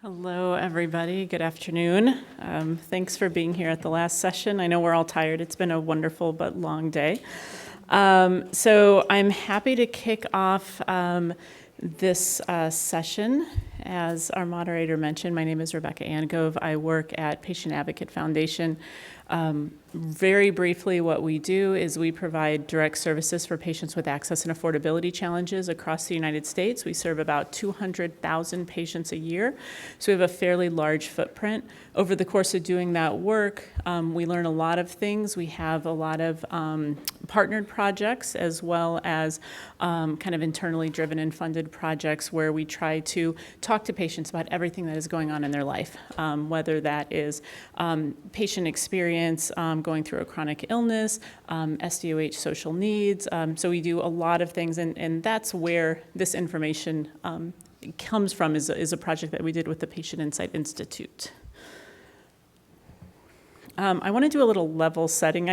Hello, everybody. Good afternoon. Thanks for being here at the last session. I know we're all tired. It's been a wonderful but long day. So I'm happy to kick off this session. As our moderator mentioned, my name is Rebekah Angove. I work at Patient Advocate Foundation. Very briefly, what we do is we provide direct services for patients with access and affordability challenges across the United States. We serve about 200,000 patients a year, so we have a fairly large footprint. Over the course of doing that work, we learn a lot of things. We have a lot of partnered projects as well as kind of internally driven and funded projects where we try to talk to patients about everything that is going on in their life, whether that is patient experience, going through a chronic illness, SDOH social needs. So we do a lot of things, and that's where this information comes from, is a project that we did with the Patient Insight Institute. I want to do a little level setting.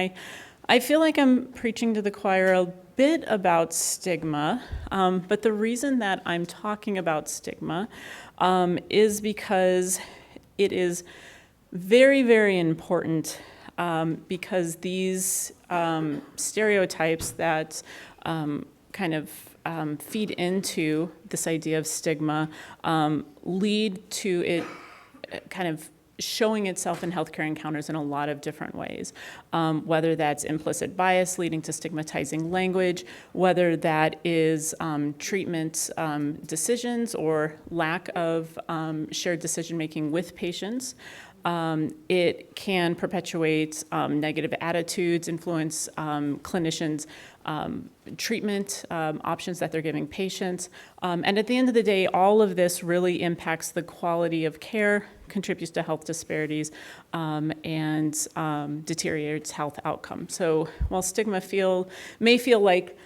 I feel like I'm preaching to the choir a bit about stigma, but the reason that I'm talking about stigma is because it is very, very important because these stereotypes that kind of feed into this idea of stigma lead to it kind of showing itself in healthcare encounters in a lot of different ways, whether that's implicit bias leading to stigmatizing language, whether that is treatment decisions or lack of shared decision-making with patients. It can perpetuate negative attitudes, influence clinicians' treatment options that they're giving patients. And at the end of the day, all of this really impacts the quality of care, contributes to health disparities, and deteriorates health outcomes. So while stigma may feel like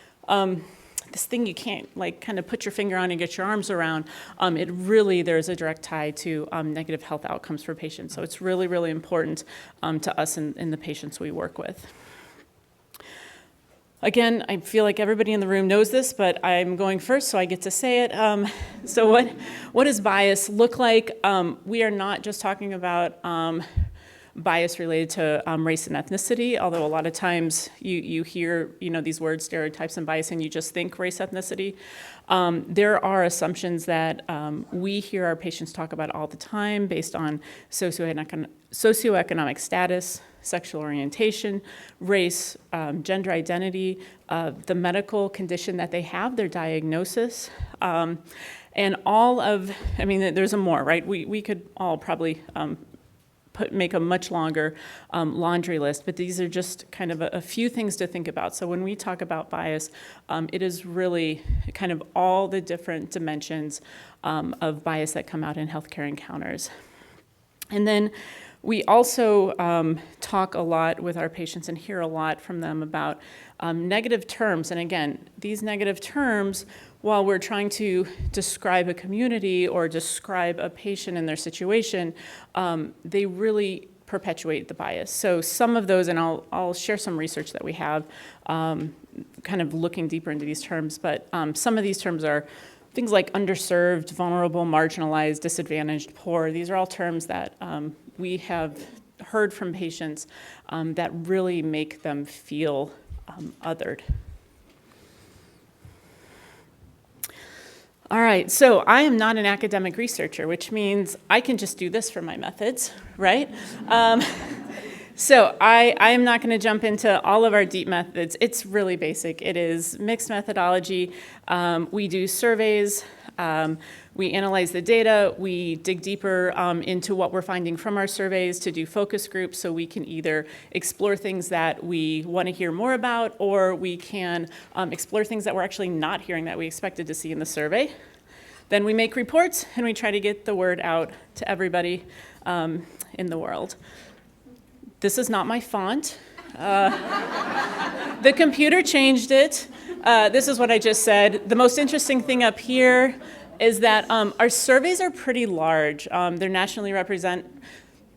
this thing you can't kind of put your finger on and get your arms around, there's a direct tie to negative health outcomes for patients. So it's really, really important to us and the patients we work with. Again, I feel like everybody in the room knows this, but I'm going first, so I get to say it. So what does bias look like? We are not just talking about bias related to race and ethnicity, although a lot of times you hear these words, stereotypes and bias, and you just think race, ethnicity. There are assumptions that we hear our patients talk about all the time based on socioeconomic status, sexual orientation, race, gender identity, the medical condition that they have, their diagnosis, and there's more, right? We could all probably make a much longer laundry list, but these are just kind of a few things to think about. So when we talk about bias, it is really kind of all the different dimensions of bias that come out in healthcare encounters. And then we also talk a lot with our patients and hear a lot from them about negative terms. And again, these negative terms, while we're trying to describe a community or describe a patient and their situation, they really perpetuate the bias. So some of those, and I'll share some research that we have kind of looking deeper into these terms, but some of these terms are things like underserved, vulnerable, marginalized, disadvantaged, poor. These are all terms that we have heard from patients that really make them feel othered. All right, so I am not an academic researcher, which means I can just do this for my methods, right? So I am not going to jump into all of our deep methods. It's really basic. It is mixed methodology. We do surveys. We analyze the data. We dig deeper into what we're finding from our surveys to do focus groups, so we can either explore things that we want to hear more about, or we can explore things that we're actually not hearing that we expected to see in the survey. Then we make reports, and we try to get the word out to everybody in the world. This is not my font. The computer changed it. This is what I just said. The most interesting thing up here is that our surveys are pretty large. They're nationally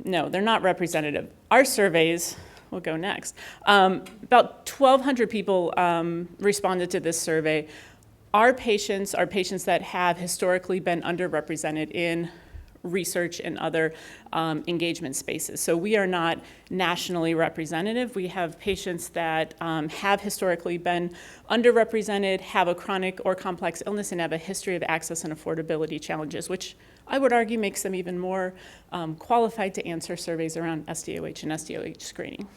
no, they're not representative. Our surveys, we'll go next. About 1,200 people responded to this survey. Our patients are patients that have historically been underrepresented in research and other engagement spaces. So we are not nationally representative. We have patients that have historically been underrepresented, have a chronic or complex illness, and have a history of access and affordability challenges, which I would argue makes them even more qualified to answer surveys around SDOH and SDOH screening.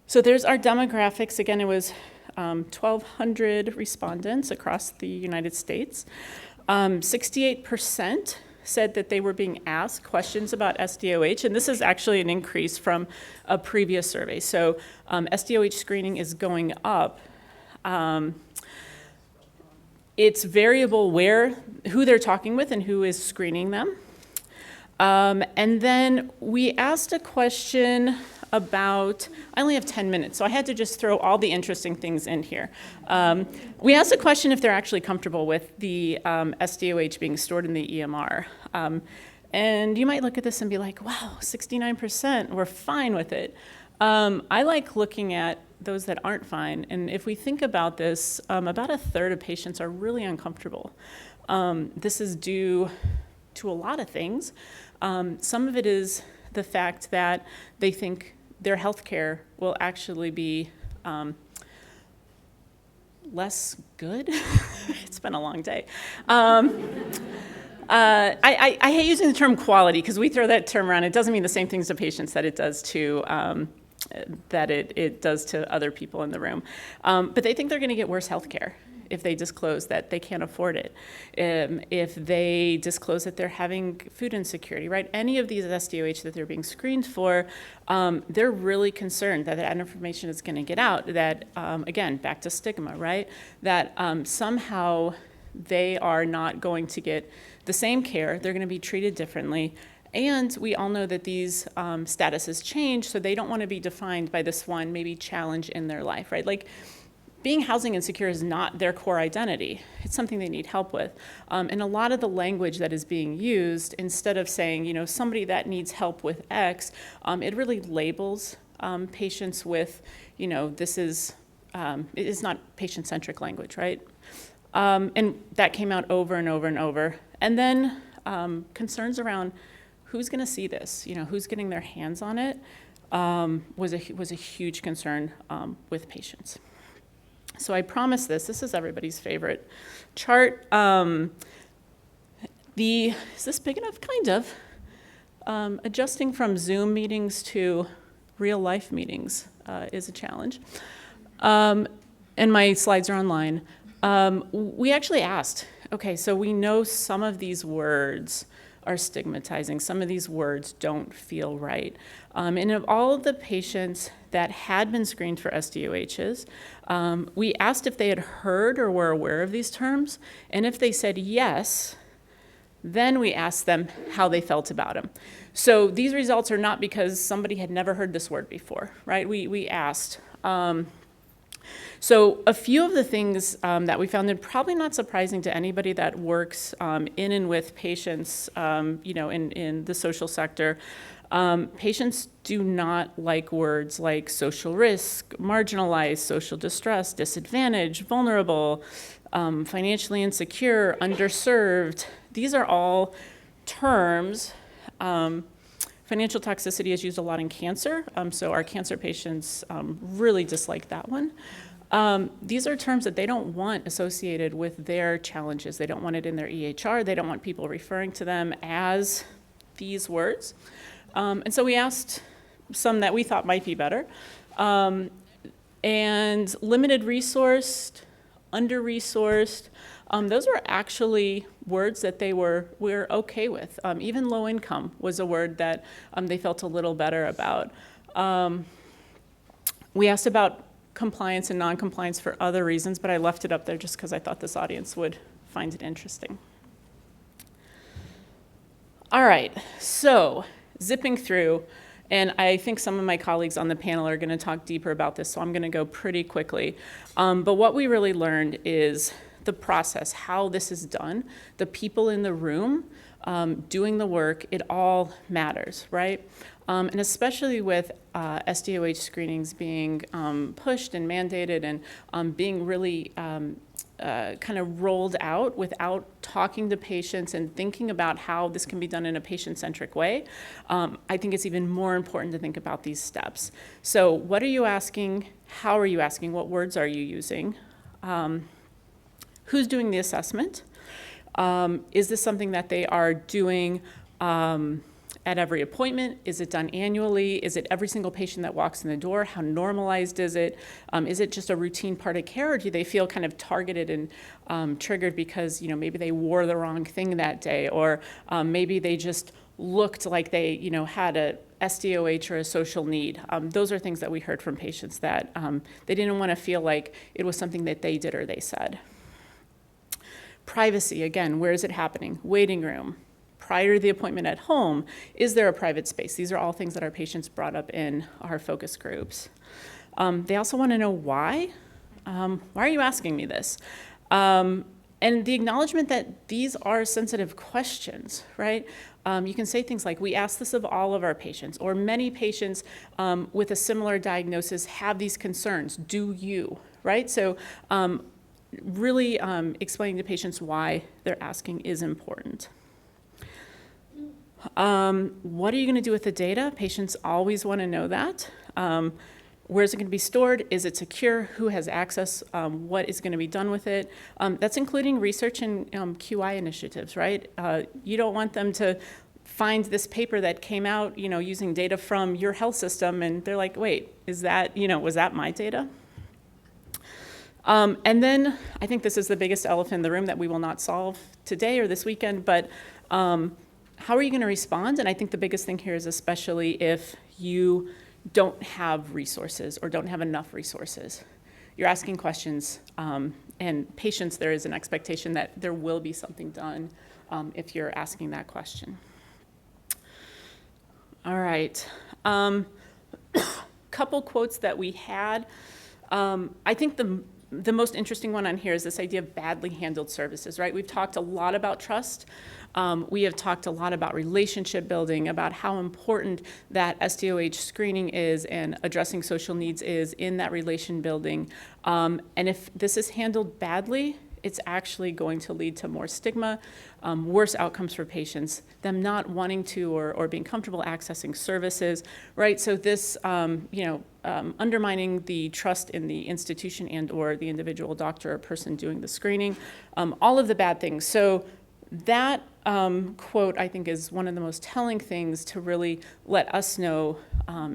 So there's our demographics. Again, it was 1,200 respondents across the United States. 68% said that they were being asked questions about SDOH, and this is actually an increase from a previous survey. So SDOH screening is going up. It's variable who they're talking with and who is screening them. And then we asked a question about, I only have 10 minutes, so I had to just throw all the interesting things in here. We asked a question if they're actually comfortable with the SDOH being stored in the EMR. And you might look at this and be like, wow, 69%, we're fine with it. I like looking at those that aren't fine, and if we think about this, about a third of patients are really uncomfortable. This is due to a lot of things. Some of it is the fact that they think their health care will actually be less good. It's been a long day. I hate using the term quality because we throw that term around. It doesn't mean the same things to patients that it does to other people in the room. But they think they're going to get worse health care if they disclose that they can't afford it, if they disclose that they're having food insecurity, right? Any of these SDOH that they're being screened for, they're really concerned that that information is going to get out, that, again, back to stigma, right? That somehow they are not going to get the same care, they're going to be treated differently, and we all know that these statuses change, so they don't want to be defined by this one maybe challenge in their life, right? Like, being housing insecure is not their core identity. It's something they need help with. And a lot of the language that is being used, instead of saying, somebody that needs help with X, it really labels patients with, this is, it is not patient-centric language, right? And that came out over and over and over. And then concerns around who's gonna see this, who's getting their hands on it, was a huge concern with patients. So I promise this is everybody's favorite chart. Is this big enough? Kind of. Adjusting from Zoom meetings to real life meetings is a challenge. And my slides are online. We actually asked, okay, so we know some of these words are stigmatizing. Some of these words don't feel right. And of all of the patients that had been screened for SDOHs, we asked if they had heard or were aware of these terms, and if they said yes, then we asked them how they felt about them. So these results are not because somebody had never heard this word before, right? We asked. So a few of the things that we found, and probably not surprising to anybody that works in and with patients, in the social sector, patients do not like words like social risk, marginalized, social distress, disadvantaged, vulnerable, financially insecure, underserved. These are all terms. Financial toxicity is used a lot in cancer, so our cancer patients really dislike that one. These are terms that they don't want associated with their challenges. They don't want it in their EHR. They don't want people referring to them as these words. And so we asked some that we thought might be better. And limited resourced, under-resourced, those were actually words that we're okay with. Even low income was a word that they felt a little better about. We asked about compliance and non-compliance for other reasons, but I left it up there just because I thought this audience would find it interesting. All right, so zipping through, and I think some of my colleagues on the panel are going to talk deeper about this, so I'm going to go pretty quickly. But what we really learned is the process, how this is done, the people in the room doing the work, it all matters, right? And especially with SDOH screenings being pushed and mandated and being really kind of rolled out without talking to patients and thinking about how this can be done in a patient-centric way, I think it's even more important to think about these steps. So what are you asking? How are you asking? What words are you using? Who's doing the assessment? Is this something that they are doing at every appointment? Is it done annually? Is it every single patient that walks in the door? How normalized is it? Is it just a routine part of care, or do they feel kind of targeted and triggered because, maybe they wore the wrong thing that day, or maybe they just looked like they, had a SDOH or a social need? Those are things that we heard from patients, that they didn't want to feel like it was something that they did or they said. Privacy, again, where is it happening? Waiting room. Prior to the appointment at home, is there a private space? These are all things that our patients brought up in our focus groups. They also want to know why. Why are you asking me this? And the acknowledgement that these are sensitive questions, right? You can say things like, we ask this of all of our patients, or many patients with a similar diagnosis have these concerns. Do you, right? So really explaining to patients why they're asking is important. What are you going to do with the data? Patients always want to know that. Where is it going to be stored? Is it secure? Who has access? What is going to be done with it? That's including research and QI initiatives, right? You don't want them to find this paper that came out, using data from your health system, and they're like, wait, is that, was that my data? And then I think this is the biggest elephant in the room that we will not solve today or this weekend, but how are you going to respond? And I think the biggest thing here is, especially if you don't have resources or don't have enough resources. You're asking questions, and patients, there is an expectation that there will be something done if you're asking that question. All right. Couple quotes that we had. I think the most interesting one on here is this idea of badly handled services, right? We've talked a lot about trust. We have talked a lot about relationship building, about how important that SDOH screening is and addressing social needs is in that relation building. And if this is handled badly, it's actually going to lead to more stigma, worse outcomes for patients, them not wanting to or being comfortable accessing services, right? So this, undermining the trust in the institution and or the individual doctor or person doing the screening, all of the bad things. So that quote, I think, is one of the most telling things to really let us know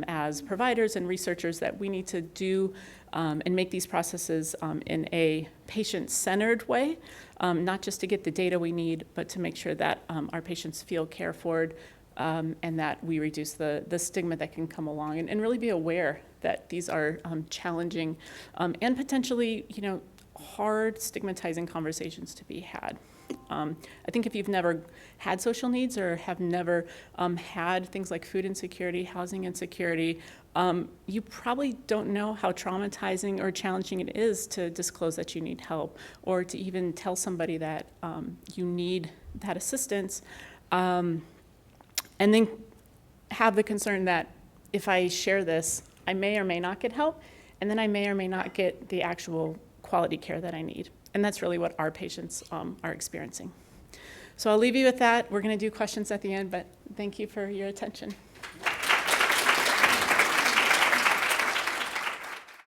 as providers and researchers that we need to do and make these processes in a patient-centered way, not just to get the data we need, but to make sure that our patients feel cared for, and that we reduce the stigma that can come along, and really be aware that these are challenging and potentially, hard, stigmatizing conversations to be had. I think if you've never had social needs or have never had things like food insecurity, housing insecurity, you probably don't know how traumatizing or challenging it is to disclose that you need help, or to even tell somebody that you need that assistance, and then have the concern that if I share this, I may or may not get help, and then I may or may not get the actual quality care that I need. And that's really what our patients are experiencing. So I'll leave you with that. We're going to do questions at the end, but thank you for your attention.